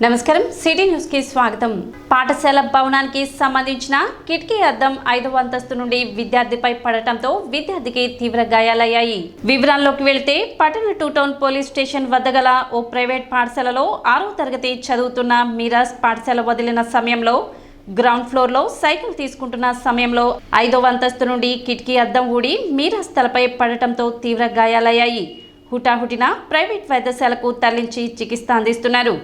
నమస్కారం city news కి స్వాగతం. పాఠశాల భవనానికి సంబంధించిన కిటికీ అద్దం 5వ అంతస్తు నుండి విద్యార్థిపై పడటంతో విద్యార్థికి తీవ్ర గాయాలయ్యాయి. వివరాల్లోకి వెళ్తే పట్టణ 2 టౌన్ పోలీస్ స్టేషన్ వద్ద గల ఓ ప్రైవేట్ పాఠశాలలో 6వ తరగతి చదువుతున్న మీరాజ్ పాఠశాల వదిలిన సమయంలో గ్రౌండ్ ఫ్లోర్ లో సైకిల్ తీసుకుంటున్న సమయంలో 5వ అంతస్తు నుండి కిటికీ అద్దం ఊడి మీరాజ్ తలపై పడటంతో తీవ్ర గాయాలయ్యాయి. హుటాహుటిన ప్రైవేట్ వైద్యశాలకు తరలించి చికిత్స అందిస్తున్నారు.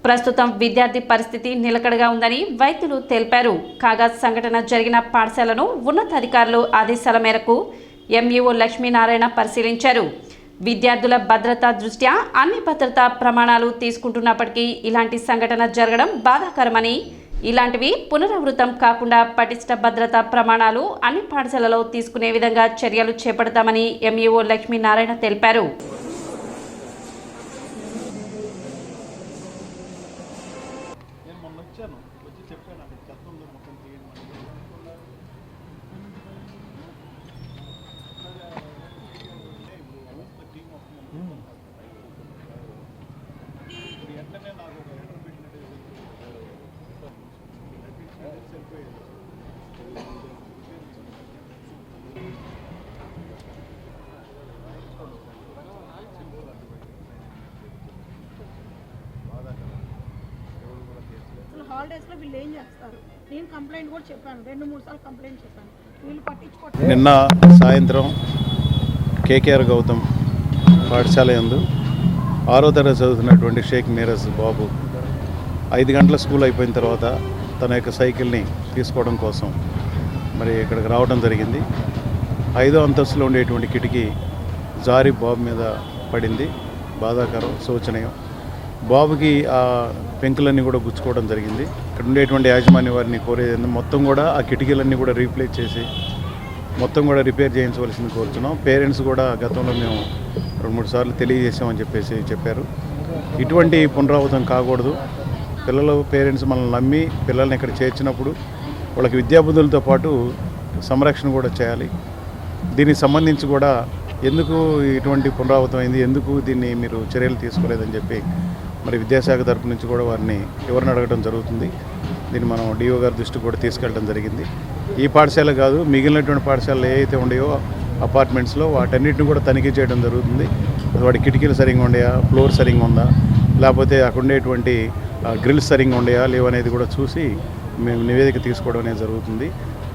ప్రస్తుతం విద్యార్థి పరిస్థితి నిలకడగా ఉందని వైద్యులు తెలిపారు. కాగా సంఘటన జరిగిన పాఠశాలను ఉన్నతాధికారులు ఆదేశాల మేరకు ఎంఈఓ లక్ష్మీనారాయణ పరిశీలించారు. విద్యార్థుల భద్రతా దృష్ట్యా అన్ని భద్రతా ప్రమాణాలు తీసుకుంటున్నప్పటికీ ఇలాంటి సంఘటన జరగడం బాధాకరమని, ఇలాంటివి పునరావృతం కాకుండా పటిష్ట భద్రతా ప్రమాణాలు అన్ని పాఠశాలలో తీసుకునే విధంగా చర్యలు చేపడతామని ఎంఈఓ లక్ష్మీనారాయణ తెలిపారు. హాలిడేస్లో వీళ్ళు ఏం చేస్తారు? నేను కంప్లైంట్ కూడా చెప్పాను, 2-3 సార్లు కంప్లైంట్ చెప్పాను. వీళ్ళు పట్టించుకోవట్లేదు. నిన్న సాయంత్రం కేకేఆర్ గౌతమ్ పాఠశాల యందు 6వ తరగతి చదువుతున్నటువంటి షేక్ మీరాజ్ బాబు 5 గంటల స్కూల్ అయిపోయిన తర్వాత తన యొక్క సైకిల్ని తీసుకోవడం కోసం మరి ఇక్కడికి రావడం జరిగింది. 5వ అంతస్తులో ఉండేటువంటి కిటికీ జారి బాబు మీద పడింది. బాధాకరం, శోచనీయం. బాబుకి ఆ పెంకులన్నీ కూడా గుచ్చుకోవడం జరిగింది. ఇక్కడ ఉండేటువంటి యాజమాన్య వారిని కోరేది మొత్తం కూడా ఆ కిటికీలన్నీ కూడా రీప్లేస్ చేసి మొత్తం కూడా రిపేర్ చేయించవలసింది కోరుతున్నాం. పేరెంట్స్ కూడా గతంలో మేము 2-3 సార్లు తెలియజేసామని చెప్పారు. ఇటువంటి పునరావృతం కాకూడదు. పిల్లలు పేరెంట్స్ మనల్ని నమ్మి పిల్లల్ని ఇక్కడ చేర్చినప్పుడు వాళ్ళకి విద్యాబుద్ధులతో పాటు సంరక్షణ కూడా చేయాలి. దీనికి సంబంధించి కూడా ఎందుకు ఇటువంటి పునరావృతం అయింది, ఎందుకు దీన్ని మీరు చర్యలు తీసుకోలేదని చెప్పి మరి విద్యాశాఖ తరపు నుంచి కూడా వారిని ఎవరిని అడగడం జరుగుతుంది. దీన్ని మనం డిఓ గారి దృష్టికి కూడా తీసుకెళ్ళడం జరిగింది. ఈ పాఠశాల కాదు, మిగిలినటువంటి పాఠశాలలు ఏవైతే ఉన్నాయో అపార్ట్మెంట్స్లో వాటన్నిటిని కూడా తనిఖీ చేయడం జరుగుతుంది. వాటి కిటికీలు సరిగ్గా ఉన్నాయా, ఫ్లోర్ సరిగ్గా ఉందా, లేకపోతే అక్కడ ఉండేటువంటి గ్రిల్స్ సరిగ్గా ఉన్నాయా లేవనేది కూడా చూసి మేము నివేదిక తీసుకోవడం అనేది జరుగుతుంది.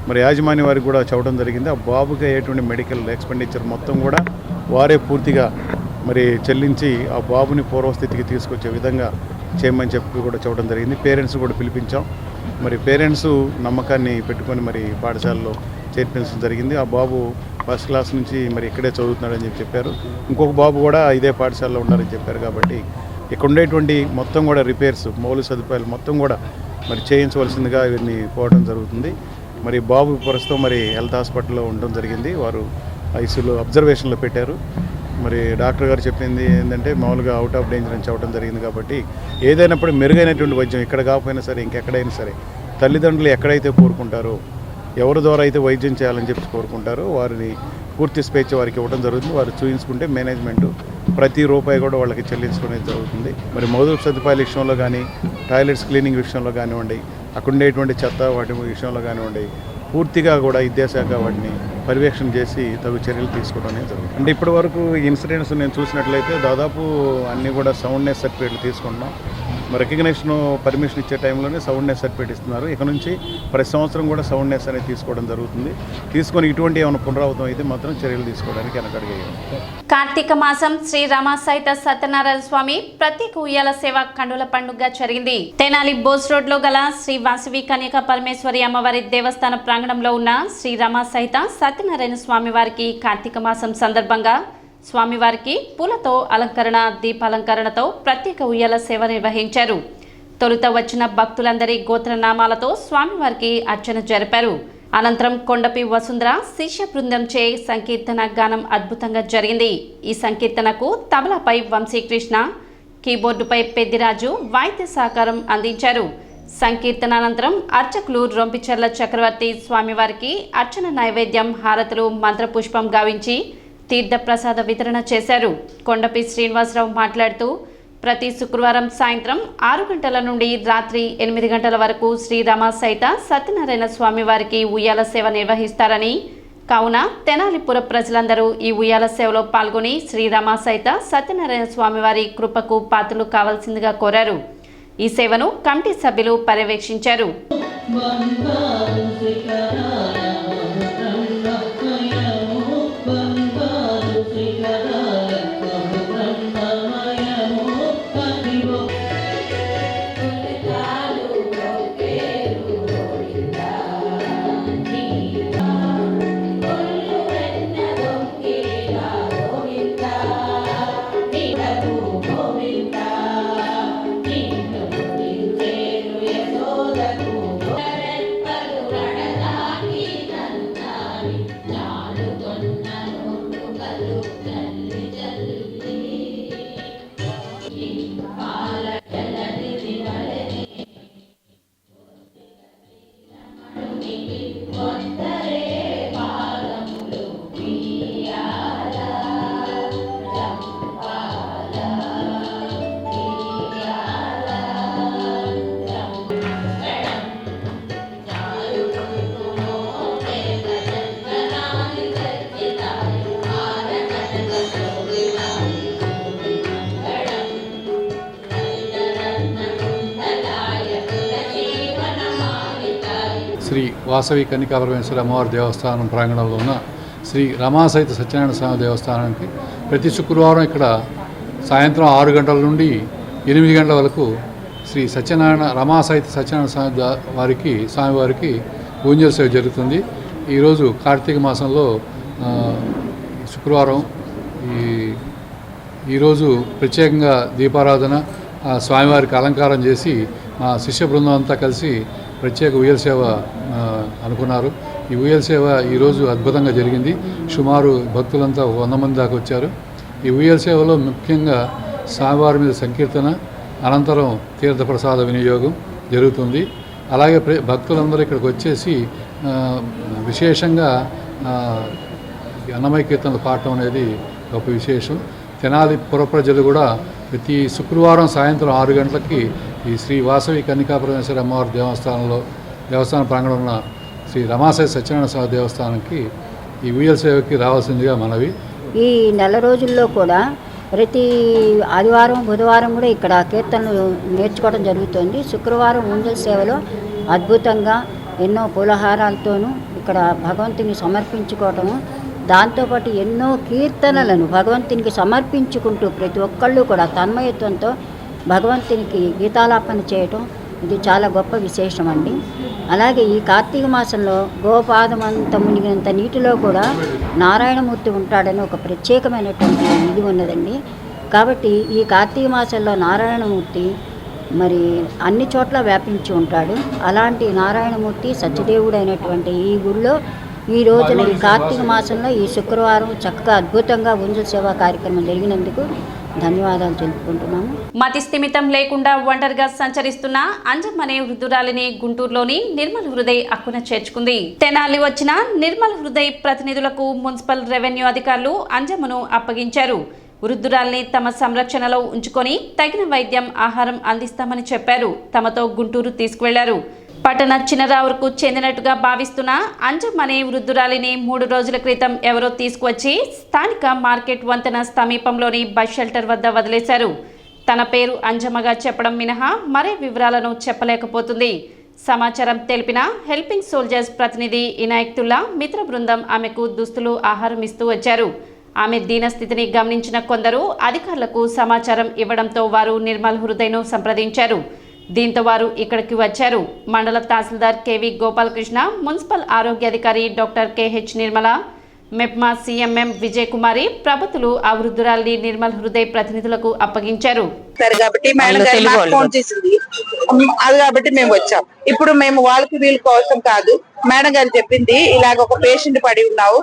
మరి యాజమాన్య వారికి కూడా చెప్పడం జరిగింది. ఆ బాబుకి అయ్యేటువంటి మెడికల్ ఎక్స్పెండిచర్ మొత్తం కూడా వారే పూర్తిగా మరి చెల్లించి ఆ బాబుని పూర్వస్థితికి తీసుకొచ్చే విధంగా చేయమని చెప్పి కూడా చెప్పడం జరిగింది. పేరెంట్స్ కూడా పిలిపించాం. మరి పేరెంట్స్ నమ్మకాన్ని పెట్టుకొని మరి పాఠశాలలో చేర్పించడం జరిగింది. ఆ బాబు ఫస్ట్ క్లాస్ నుంచి మరి ఇక్కడే చదువుతున్నాడని చెప్పారు. ఇంకొక బాబు కూడా ఇదే పాఠశాలలో ఉన్నారని చెప్పారు. కాబట్టి ఇక్కడ ఉండేటువంటి మొత్తం కూడా రిపేర్స్, మౌలిక సదుపాయాలు మొత్తం కూడా మరి చేయించవలసిందిగా ఇవన్నీ పోవడం జరుగుతుంది. మరి బాబు ప్రస్తుతం మరి హెల్త్ హాస్పిటల్లో ఉండడం జరిగింది. వారు ఐసీయూలో అబ్జర్వేషన్లో పెట్టారు. మరి డాక్టర్ గారు చెప్పింది ఏంటంటే మామూలుగా అవుట్ ఆఫ్ డేంజర్ అని చెప్పడం జరిగింది. కాబట్టి ఏదైనప్పుడు మెరుగైనటువంటి వైద్యం ఇక్కడ కాకపోయినా సరే ఇంకెక్కడైనా సరే తల్లిదండ్రులు ఎక్కడైతే కోరుకుంటారో, ఎవరి ద్వారా అయితే వైద్యం చేయాలని చెప్పి కోరుకుంటారో వారిని పూర్తి స్వేచ్ఛ వారికి ఇవ్వడం జరుగుతుంది. వారు చూయించుకుంటే మేనేజ్మెంటు ప్రతి రూపాయి కూడా వాళ్ళకి చెల్లించుకునేది జరుగుతుంది. మరి మౌలిక సదుపాయాల విషయంలో కానీ, టాయిలెట్స్ క్లీనింగ్ విషయంలో కానివ్వండి, అక్కడ ఉండేటువంటి చెత్త వాటి విషయంలో కానివ్వండి, పూర్తిగా కూడా విద్యాశాఖ వాటిని పర్యవేక్షణ చేసి తగు చర్యలు తీసుకోవడం అనేది జరుగుతుంది. అంటే ఇప్పటి వరకు ఇన్సిడెంట్స్ నేను చూసినట్లయితే దాదాపు అన్నీ కూడా సౌండ్నెస్ సర్టిఫికేట్లు తీసుకుంటున్నాం. రికగ్నేషన్ పర్మిషన్ ఇచ్చే టైంలోనే సౌండ్నెస్ సర్టిఫికేట్ ఇస్తున్నారు. ఇక నుంచి ప్రతి సంవత్సరం కూడా సౌండ్నెస్ అనేది తీసుకోవడం జరుగుతుంది. తీసుకొని ఇటువంటి ఏమైనా పునరావృతం అయితే మాత్రం చర్యలు తీసుకోవడానికి వెనకడిగేయం. కార్తీక మాసం శ్రీ రామ సహిత సత్యనారాయణ స్వామి ప్రత్యేక ఉయ్యాల సేవ కండుల పండుగ జరిగింది. తెనాలి బోస్ రోడ్ లో గల శ్రీ వాసవి కన్యక పరమేశ్వరి అమ్మవారి దేవస్థాన ప్రాంగణంలో ఉన్న శ్రీ రామ సహిత సత్యనారాయణ స్వామి వారికి కార్తీక మాసం సందర్భంగా స్వామివారికి పూలతో అలంకరణ, దీపాలంకరణతో ప్రత్యేక ఉయ్యాల సేవ నిర్వహించారు. తొలుత వచ్చిన భక్తులందరి గోత్రనామాలతో స్వామివారికి అర్చన జరిపారు. అనంతరం కొండపి వసుంధర శిష్య బృందంచే సంకీర్తన గానం అద్భుతంగా జరిగింది. ఈ సంకీర్తనకు తబలాపై వంశీకృష్ణ, కీబోర్డుపై పెద్దిరాజు వాయిద్య సహకారం అందించారు. సంకీర్తన అనంతరం అర్చకులు రొంపిచెర్ల చక్రవర్తి స్వామివారికి అర్చన నైవేద్యం, హారతులు, మంత్రపుష్పం గావించి తీర్థప్రసాద వితరణ చేశారు. కొండపి శ్రీనివాసరావు మాట్లాడుతూ ప్రతి శుక్రవారం సాయంత్రం 6 గంటల నుండి రాత్రి 8 గంటల వరకు శ్రీ రమాసహిత సత్యనారాయణ స్వామి వారికి ఉయ్యాల సేవ నిర్వహిస్తారని, కావున తెనాలిపుర ప్రజలందరూ ఈ ఉయ్యాల సేవలో పాల్గొని శ్రీ రమాసహిత సత్యనారాయణ స్వామి వారి కృపకు పాత్రలు కావాల్సిందిగా కోరారు. ఈ సేవను కమిటీ సభ్యులు పర్యవేక్షించారు. శ్రీ వాసవి కన్నికాపరమేశ్వరి అమ్మవారి దేవస్థానం ప్రాంగణంలో ఉన్న శ్రీ రమాసహిత సత్యనారాయణ స్వామి దేవస్థానానికి ప్రతి శుక్రవారం ఇక్కడ సాయంత్రం 6 గంటల నుండి 8 గంటల వరకు శ్రీ సత్యనారాయణ రమాసహిత సత్యనారాయణ స్వామివారికి ఊంజల్ సేవ జరుగుతుంది. ఈరోజు కార్తీక మాసంలో శుక్రవారం ఈరోజు ప్రత్యేకంగా దీపారాధన, స్వామివారికి అలంకారం చేసి మా శిష్య బృందం అంతా కలిసి ప్రత్యేక ఉయ్యల సేవ అనుకున్నారు. ఈ ఉయ్యల సేవ ఈరోజు అద్భుతంగా జరిగింది. సుమారు భక్తులంతా 100 మంది దాకా వచ్చారు. ఈ ఉయ్యల సేవలో ముఖ్యంగా స్వామివారి మీద సంకీర్తన, అనంతరం తీర్థప్రసాద వినియోగం జరుగుతుంది. అలాగే భక్తులందరూ ఇక్కడికి వచ్చేసి విశేషంగా అన్నమయ కీర్తనలు పాడటం అనేది గొప్ప విశేషం. తెనాలి పుర ప్రజలు కూడా ప్రతి శుక్రవారం సాయంత్రం 6 గంటలకి ఈ శ్రీ వాసవి కన్నికాపరమేశ్వరి అమ్మవారి దేవస్థాన ప్రాంగణంలో ఉన్న శ్రీ రమాసహిత సత్యనారాయణ స్వామి దేవస్థానానికి ఈ ఉయ్యల సేవకి రావాల్సిందిగా మనవి. ఈ నెల రోజుల్లో కూడా ప్రతి ఆదివారం బుధవారం కూడా ఇక్కడ కీర్తనలు నేర్చుకోవడం జరుగుతుంది. శుక్రవారం ఊంజల్ సేవలో అద్భుతంగా ఎన్నో పూలహారాలతోనూ ఇక్కడ భగవంతుని సమర్పించుకోవటము, దాంతోపాటు ఎన్నో కీర్తనలను భగవంతునికి సమర్పించుకుంటూ ప్రతి ఒక్కళ్ళు కూడా తన్మయత్వంతో భగవంతునికి గీతాలాపన చేయటం ఇది చాలా గొప్ప విశేషం అండి. అలాగే ఈ కార్తీక మాసంలో గోపాదమంత మునిగినంత నీటిలో కూడా నారాయణమూర్తి ఉంటాడని ఒక ప్రత్యేకమైనటువంటి ఇది ఉన్నదండి. కాబట్టి ఈ కార్తీక మాసంలో నారాయణమూర్తి మరి అన్ని చోట్ల వ్యాపించి ఉంటాడు. అలాంటి నారాయణమూర్తి సత్యదేవుడు అయినటువంటి ఈ గుడిలో ఈ రోజున ఈ కార్తీక మాసంలో ఈ శుక్రవారం చక్కగా అద్భుతంగా ఊంజల్ సేవా కార్యక్రమం జరిగినందుకు ధన్యవాదాలు తెలుపుకుంటున్నాము. మతి స్థిమితం లేకుండా ఒంటరిగా సంచరిస్తున్న అంజమ్మ అనే వృద్ధురాలిని గుంటూరులోని నిర్మల్ హృదయ్ అక్కున చేర్చుకుంది. తెనాలి వచ్చిన నిర్మల్ హృదయ్ ప్రతినిధులకు మున్సిపల్ రెవెన్యూ అధికారులు అంజమ్మను అప్పగించారు. వృద్ధురాల్ని తమ సంరక్షణలో ఉంచుకొని తగిన వైద్యం, ఆహారం అందిస్తామని చెప్పారు. తమతో గుంటూరు తీసుకువెళ్లారు. పట్టణ చిన్నరావుకు చెందినట్టుగా భావిస్తున్న అంజమ్మ అనే వృద్ధురాలిని 3 రోజుల క్రితం ఎవరో తీసుకువచ్చి స్థానిక మార్కెట్ వంతెన సమీపంలోని బస్ షెల్టర్ వద్ద వదిలేశారు. తన పేరు అంజమ్మగా చెప్పడం మినహా మరే వివరాలను చెప్పలేకపోతుంది. సమాచారం తెలిపిన హెల్పింగ్ సోల్జర్స్ ప్రతినిధి ఇనాయక్తుల్లా మిత్ర బృందం ఆమెకు దుస్తులు, ఆహారం ఇస్తూ వచ్చారు. ఆమె దీనస్థితిని గమనించిన కొందరు అధికారులకు సమాచారం ఇవ్వడంతో వారు నిర్మల్ హృదయ్ను సంప్రదించారు. దీంతో వారు ఇక్కడికి వచ్చారు. మండల తహసీల్దార్ కేవి గోపాలకృష్ణ, మున్సిపల్ ఆరోగ్యాధికారి doctor KH Nirmala, MEPMA CMM Vijay Kumari ప్రభుత్వలు ఆ వృద్ధురాలిని నిర్మల్ హృదయ్ ప్రతినిధులకు అప్పగించారు. కాబట్టి మేడం గారు మాకు ఫోన్ చేసింది, అది కాబట్టి మేము వచ్చాం. ఇప్పుడు మేము వాళ్ళకి వీళ్ళ కోసం కాదు, మేడం గారు చెప్పింది ఇలాగ ఒక పేషెంట్ పడి ఉన్నావు,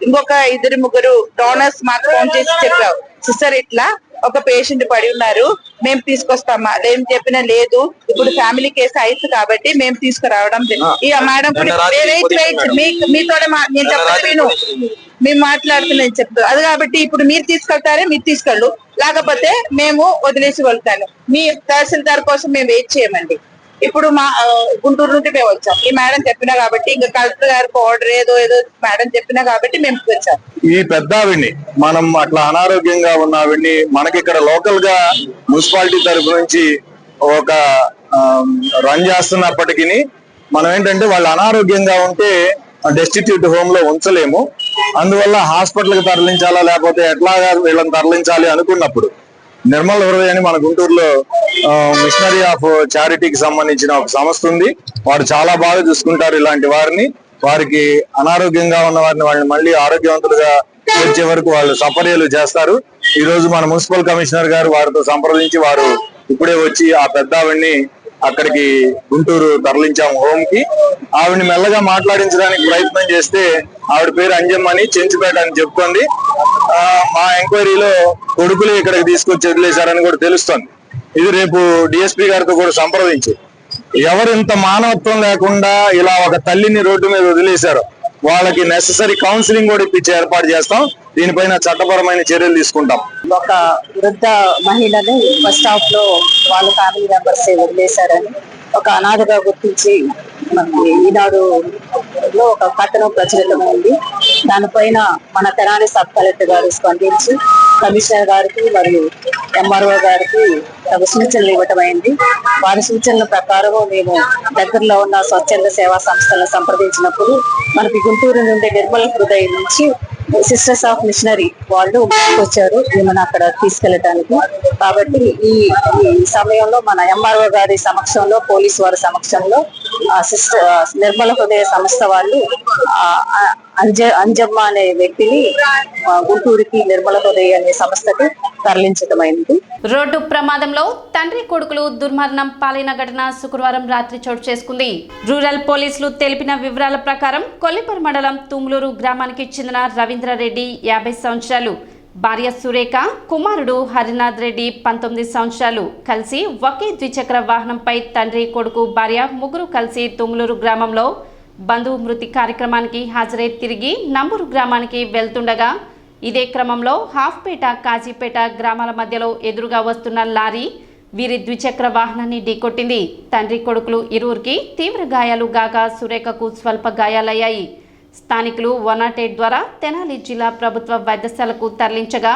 ఇంకొక 2-3 డోనర్స్ మాకు ఫోన్ చేసి చెప్పావు, సిస్టర్ ఇట్లా ఒక పేషెంట్ పడి ఉన్నారు, మేము తీసుకొస్తామా ఏం చెప్పినా లేదు. ఇప్పుడు ఫ్యామిలీ కేసు అయితే కాబట్టి మేము తీసుకురావడం ఇక మేడం మీతో నేను చెప్పదు విను, మేము మాట్లాడుతున్నాను చెప్తూ అది కాబట్టి ఇప్పుడు మీరు తీసుకెళ్తారే మీరు తీసుకెళ్ళు, లేకపోతే మేము వదిలేసి వెళ్తాను. మీ తహసీల్దార్ కోసం మేము వెయిట్ చేయమండి. ఇప్పుడు మా గుంటూరు నుండి మేము వచ్చాం, ఈ మేడం చెప్పినా కాబట్టి, ఇంకా కలెక్టర్ గారికి ఆర్డర్ ఏదో మేడం చెప్పినా కాబట్టి మేము వచ్చాం. ఈ పెద్ద ఆవిడ్ని మనం అట్లా అనారోగ్యంగా ఉన్న ఆవిడ్ని మనకి ఇక్కడ లోకల్ గా మున్సిపాలిటీ తరఫు నుంచి ఒక రన్ చేస్తున్నప్పటికీ మనం ఏంటంటే వాళ్ళు అనారోగ్యంగా ఉంటే డెస్టిట్యూట్ హోమ్ లో ఉంచలేము. అందువల్ల హాస్పిటల్ కి తరలించాలా లేకపోతే ఎట్లాగా వీళ్ళని తరలించాలి అనుకున్నప్పుడు నిర్మల్ హృదయ అని మన గుంటూరులో మిషనరీ ఆఫ్ చారిటీకి సంబంధించిన ఒక సంస్థ ఉంది. వారు చాలా బాగా చూసుకుంటారు ఇలాంటి వారిని. వారికి అనారోగ్యంగా ఉన్న వారిని వాళ్ళని మళ్ళీ ఆరోగ్యవంతులుగా వచ్చే వరకు వాళ్ళు సపర్యలు చేస్తారు. ఈ రోజు మన మున్సిపల్ కమిషనర్ గారు వారితో సంప్రదించి వారు ఇప్పుడే వచ్చి ఆ పెద్ద ఆవిడ్ని అక్కడికి గుంటూరు తరలించాము హోమ్ కి. ఆవిడ్ని మెల్లగా మాట్లాడించడానికి ప్రయత్నం చేస్తే ఆవిడ పేరు అంజమ్మ అని చెంచుపేట అని చెప్తోంది. మా ఎంక్వైరీలో కొడుకులు ఇక్కడికి తీసుకొచ్చి వదిలేశారని కూడా తెలుస్తోంది. ఇది రేపు డిఎస్పీ గారితో కూడా సంప్రదించి ఎవరు ఇంత మానవత్వం లేకుండా ఇలా ఒక తల్లిని రోడ్డు మీద వదిలేశారో వాళ్ళకి నెససరీ కౌన్సిలింగ్ కూడా ఇప్పించి ఏర్పాటు చేస్తాం. దీనిపైన చట్టపరమైన చర్యలు తీసుకుంటాం. ఒక వృద్ధ మహిళని బస్ స్టాప్ లో వాళ్ళ ఫ్యామిలీ మెంబర్స్ వదిలేశారని ఒక అనాథగా గుర్తించి మనకి ఈనాడు లో ఒక కథనం ప్రచురితమైంది. దానిపైన మన తెనాలి సబ్ కలెక్టర్ గారు స్పందించి కమిషనర్ గారికి మరియు ఎంఆర్ఓ గారికి సూచనలు ఇవ్వటం అయింది. వారి సూచనల ప్రకారం మేము దగ్గరలో ఉన్న స్వచ్ఛంద సేవా సంస్థలను సంప్రదించినప్పుడు మనకి గుంటూరు నుండి నిర్మల్ హృదయ నుంచి సిస్టర్స్ ఆఫ్ మిషనరీ వాళ్ళు వచ్చారు ఈమెను అక్కడ తీసుకెళ్ళటానికి. కాబట్టి ఈ సమయంలో మన ఎంఆర్ఓ గారి సమక్షంలో పోలీసు వారి సమక్షంలో సిస్టర్ నిర్మల హృదయ సంస్థ వాళ్ళు అంజమ్మ అనే వ్యక్తిని గుంటూరుకి నిర్మల హృదయ అనే సంస్థకి తరలించటమైంది. రోడ్డు ప్రమాదంలో తండ్రి కొడుకులు దుర్మరణం పాలైన ఘటన శుక్రవారం రాత్రి చోటు చేసుకుంది. రూరల్ పోలీసులు తెలిపిన వివరాల ప్రకారం కొల్లిపర్ మండలం తుమ్లూరు గ్రామానికి చెందిన రవీంద్రారెడ్డి 50 సంవత్సరాలు, భార్య సురేఖ, కుమారుడు హరినాథ్ రెడ్డి 19 సంవత్సరాలు కలిసి ఒకే ద్విచక్ర వాహనంపై తండ్రి కొడుకు భార్య ముగ్గురు కలిసి తుమ్లూరు గ్రామంలో బంధువు మృతి కార్యక్రమానికి హాజరై తిరిగి నంబూరు గ్రామానికి వెళ్తుండగా ఇదే క్రమంలో హాఫ్పేట, కాజీపేట గ్రామాల మధ్యలో ఎదురుగా వస్తున్న లారీ వీరి ద్విచక్ర వాహనాన్ని ఢీకొట్టింది. తండ్రి కొడుకులు ఇరువురికి తీవ్ర గాయాలు గాగా సురేఖకు స్వల్ప గాయాలయ్యాయి. స్థానికులు 108 ద్వారా తెనాలి జిల్లా ప్రభుత్వ వైద్యశాలకు తరలించగా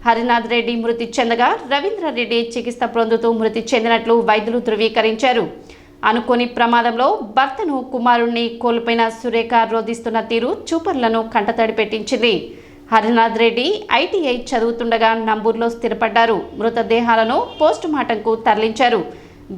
హరినాథ్ రెడ్డి మృతి చెందగా రవీంద్రారెడ్డి చికిత్స పొందుతూ మృతి చెందినట్లు వైద్యులు ధృవీకరించారు. అనుకోని ప్రమాదంలో భర్తను, కుమారుణ్ణి కోల్పోయిన సురేఖ రోధిస్తున్న తీరు చూపర్లను కంటతడి పెట్టించింది. హరినాథ్ రెడ్డి ఐటీఐ చదువుతుండగా నంబూరులో స్థిరపడ్డారు. మృతదేహాలను పోస్టుమార్టంకు తరలించారు.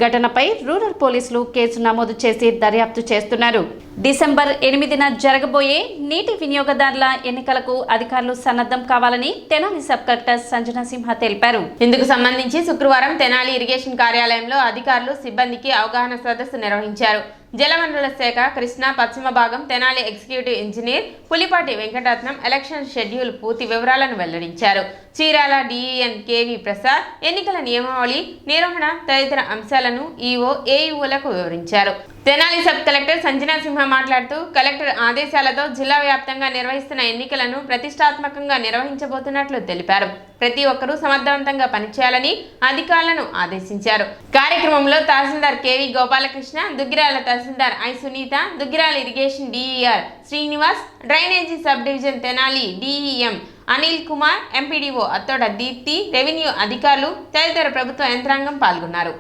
ఘటనపై రూరల్ పోలీసులు కేసు నమోదు చేసి దర్యాప్తు చేస్తున్నారు. డిసెంబర్ 8న జరగబోయే నీటి వినియోగదారుల ఎన్నికలకు అధికారులు సన్నద్ధం కావాలని తెనాలి సబ్ కలెక్టర్ సంజనా సింహ తెలిపారు. ఇందుకు సంబంధించి శుక్రవారం తెనాలి ఇరిగేషన్ కార్యాలయంలో అధికారులు సిబ్బందికి అవగాహన సదస్సు నిర్వహించారు. జలవనరుల శాఖ కృష్ణా పశ్చిమ భాగం Tenali executive engineer Pulipati Venkataratnam election schedule పూర్తి వివరాలను వెల్లడించారు. చీరాల డిఈఎన్ కేవి ప్రసాద్ ఎన్నికల నియమావళి, నిర్వహణ తదితర అంశాలను ఈఓ, ఏఈఓలకు వివరించారు. తెనాలి సబ్ కలెక్టర్ సంజనా సింహ మాట్లాడుతూ కలెక్టర్ ఆదేశాలతో జిల్లా వ్యాప్తంగా నిర్వహిస్తున్న ఎన్నికలను ప్రతిష్టాత్మకంగా నిర్వహించబోతున్నట్లు తెలిపారు. ప్రతి ఒక్కరూ సమర్థవంతంగా పనిచేయాలని అధికారులను ఆదేశించారు. కార్యక్రమంలో tahsildar KV Gopalakrishna, Duggirala tahsildar I Sunitha, Duggirala irrigation DER Srinivas, drainage sub division Tenali DEM Anil Kumar, MPDO Attoda Deepthi, revenue అధికారులు తదితర ప్రభుత్వ యంత్రాంగం పాల్గొన్నారు.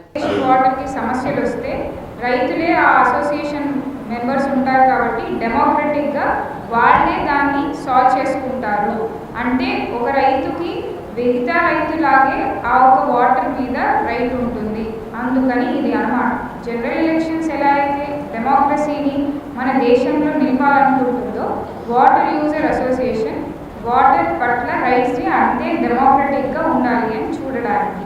వాటర్కి సమస్యలు వస్తే రైతులే ఆ అసోసియేషన్ మెంబర్స్ ఉంటారు కాబట్టి డెమోక్రటిక్గా వాళ్ళే దాన్ని సాల్వ్ చేసుకుంటారు. అంటే ఒక రైతుకి మిగతా రైతులాగే ఆ ఒక వాటర్ మీద రైట్ ఉంటుంది. అందుకని ఇది అన్నమాట. జనరల్ ఎలక్షన్స్ ఎలా అయితే డెమోక్రసీని మన దేశంలో నిలపాలనుకుంటుందో వాటర్ యూజర్ అసోసియేషన్ వాటర్ పట్ల రైట్స్ని అంతే డెమోక్రటిక్గా ఉండాలి అని చూడడానికి.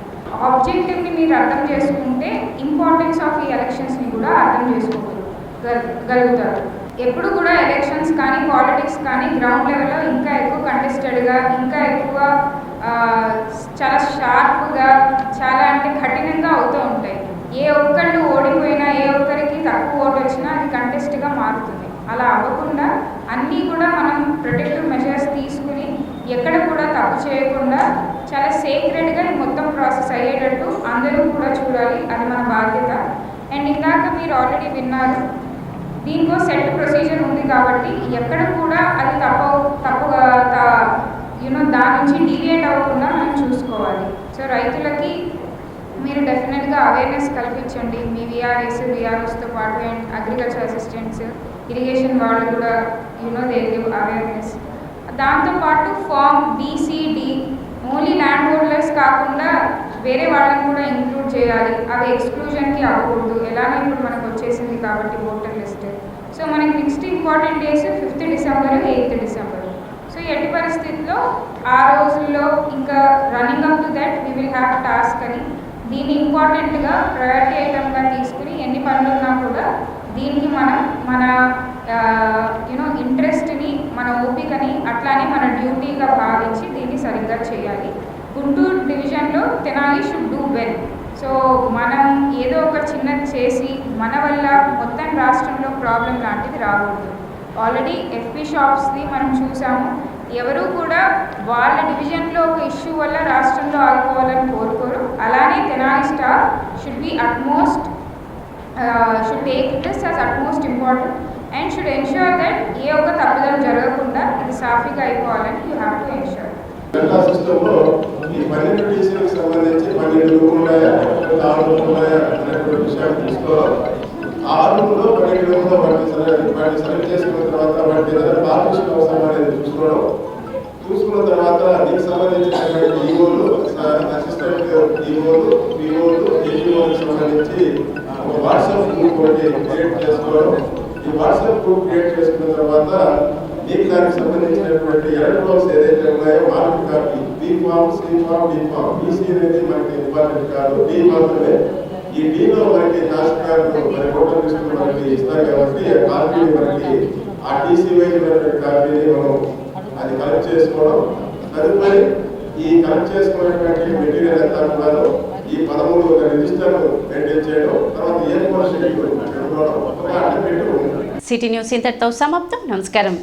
ఆబ్జెక్టివ్ని మీరు అర్థం చేసుకుంటే ఇంపార్టెన్స్ ఆఫ్ ఈ ఎలక్షన్స్ని కూడా అర్థం చేసుకోగలుగుతారు. ఎప్పుడు కూడా ఎలక్షన్స్ కానీ పాలిటిక్స్ కానీ గ్రౌండ్ లెవెల్లో ఇంకా ఎక్కువ కంటెస్టెడ్గా, ఇంకా ఎక్కువ చాలా షార్ప్గా, చాలా అంటే కఠినంగా అవుతూ ఉంటాయి. ఏ ఒక్కళ్ళు ఓడిపోయినా, ఏ ఒక్కరికి తక్కువ ఓటు వచ్చినా అది కంటెస్ట్గా మారుతుంది. అలా అవ్వకుండా అన్నీ కూడా మనం ప్రొటెక్టివ్ మెజర్స్ తీసుకుని ఎక్కడ కూడా తప్పు చేయకుండా చాలా సేక్రెడ్గా ఈ మొత్తం ప్రాసెస్ అయ్యేటట్టు అందరూ కూడా చూడాలి. అది మన బాధ్యత. అండ్ ఇందాక మీరు ఆల్రెడీ విన్నారు, దీనికో సెట్ ప్రొసీజర్ ఉంది కాబట్టి ఎక్కడ కూడా అది తప్పుగా దాని నుంచి డీవియేట్ అవ్వకుండా మనం చూసుకోవాలి. సో రైతులకి మీరు డెఫినెట్గా అవేర్నెస్ కల్పించండి. మీ విఆర్ఓస్తో పాటు అండ్ అగ్రికల్చర్ అసిస్టెంట్స్, ఇరిగేషన్ వాళ్ళు కూడా దే గివ్ అవేర్నెస్. దాంతోపాటు form BCD only land holders కాకుండా వేరే వాళ్ళని కూడా ఇంక్లూడ్ చేయాలి. అవి ఎక్స్క్లూజన్కి అవ్వకూడదు. ఎలానో ఇప్పుడు మనకు వచ్చేసింది కాబట్టి ఓటర్ లిస్ట్. సో మనకి next important days 5th December, 8th December. So ఎట్టి పరిస్థితుల్లో ఆ రోజుల్లో ఇంకా running up to that we will have task అని దీన్ని ఇంపార్టెంట్గా ప్రయారిటీ ఐటమ్గా తీసుకుని ఎన్ని పనులు ఉన్నా కూడా దీనికి మనం మన ఇంట్రెస్ట్ని, మన ఓపికని అట్లానే మన డ్యూటీగా భావించి దీన్ని సరిగ్గా చేయాలి. గుంటూరు డివిజన్లో Tenali should do well. So మనం ఏదో ఒక చిన్నది చేసి మన వల్ల మొత్తం రాష్ట్రంలో ప్రాబ్లం లాంటిది రాకూడదు. ఆల్రెడీ ఎఫ్పీ షాప్స్ది మనం చూసాము. ఎవరు కూడా వాళ్ళ డివిజన్లో ఒక ఇష్యూ వల్ల రాష్ట్రంలో ఆగిపోవాలని కోరుకోరు. అలానే Tenali staff should be utmost should take this as utmost important and should ensure that ఏ ఒక్క తప్పుదల జరగకుండా ఇది సాఫీగా అయిపోవాలని యూ హ్యావ్ టు ఎన్ష్యూర్. సిస్టంలో ఈ 12 టీసీలకు సంబంధించి 12 రూములు ఉన్నాయా, 6 రూములు ఉన్నాయా అనేటువంటి విషయాన్ని తీసుకోవాలి. 6 రూములో 12 రూములో వాటిని సెలెక్ట్ చేసుకున్న తర్వాత వాటి ఏదైనా పార్టీషన్ అవసరం అనేది చూసుకున్న తర్వాత దీనికి సంబంధించినటువంటి ఈఓలు, అసిస్టెంట్ ఈఓలు, పిఓలు, ఏపీఓలకు సంబంధించి ఒక వాట్సాప్ గ్రూప్ ఒకటి క్రియేట్ చేసుకోవడం. ఈ వాట్సాప్ గ్రూప్ క్రియేట్ చేసుకున్న తర్వాత మీకు దానికి సంబంధించినటువంటి ఎలక్ట్రాన్స్ ఏదైతే ఉన్నాయో market copy, B form, C form, D form. BC అనేది మనకి ఇంపార్టెంట్ కాదు, డి మాత్రమే. ఈ డీలో మనకి రాష్ట్రాలు మరి ఓటర్ లిస్టులు మనకి ఇస్తారు కాబట్టి ఆ కాపీని మనకి ఆ టీసీ వైజ్ ఉన్నటువంటి కాపీని మనం అది కలెక్ట్ చేసుకోవడం. తదుపరి ఈ కలెక్ట్ చేసుకున్నటువంటి మెటీరియల్ అంతా కూడా ఈ 13 ఒక రిజిస్టర్ మెయింటైన్ చేయడం. తర్వాత ఏ షెడ్యూల్ పెట్టుకోవడం, ఒక అడ్డపెట్టు. సిటీ న్యూస్ ఇంతటితో సమాప్తం. నమస్కారం.